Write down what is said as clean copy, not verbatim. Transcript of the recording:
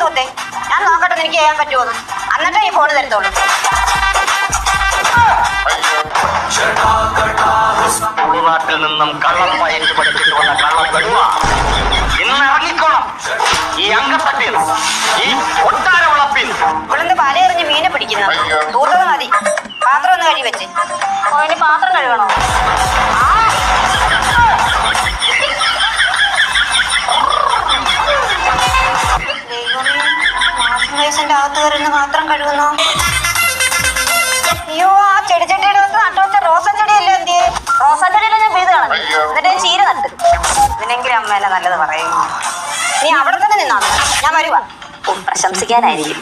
തൂത്തേ. ഞാൻ നോക്കട്ടെ എനിക്ക് ചെയ്യാൻ പറ്റുമോന്ന്. എന്നിട്ടേ ഈ ഫോണ് തരത്തുള്ളൂ. നാട്ടിൽ നിന്നും കള്ളം പയറ്റ് പഠിച്ചിട്ട് വന്ന കള്ളം കടുവ ഇന്ന് ഇറങ്ങിക്കോണം. ഈ അങ്കപ്പറ്റിൽ, ഈ ഒട്ടാര വളപ്പിൽ ഇവിടുന്ന് പലയെറിഞ്ഞ് മീനെ പിടിക്കുന്നത്. തൂത്തത് മതി. പാത്രം ഒന്ന് കഴുകി വെച്ച്. ഇനി പാത്രം കഴുകണോ? വയസ്സിന്റെ അകത്ത് കയറുന്ന പാത്രം കഴുകുന്നു. അയ്യോ, ആ ചെടിച്ചട്ടിയുടെ നട്ടു വെച്ച റോസൻ ചെടിയല്ലേ എന്ത്? റോസൻ ചെടിയല്ലേ ഞാൻ പെയ്ത് കാണുന്നു. എന്നിട്ട് ഞാൻ ചീര നട്ട്. ഇതിനെങ്കിലും അമ്മ എന്നെ നല്ലത് പറയും. നീ അവിടെ തന്നെ നിന്നാ ഞാൻ വരുവാ. പ്രശംസിക്കാനായിരിക്കും.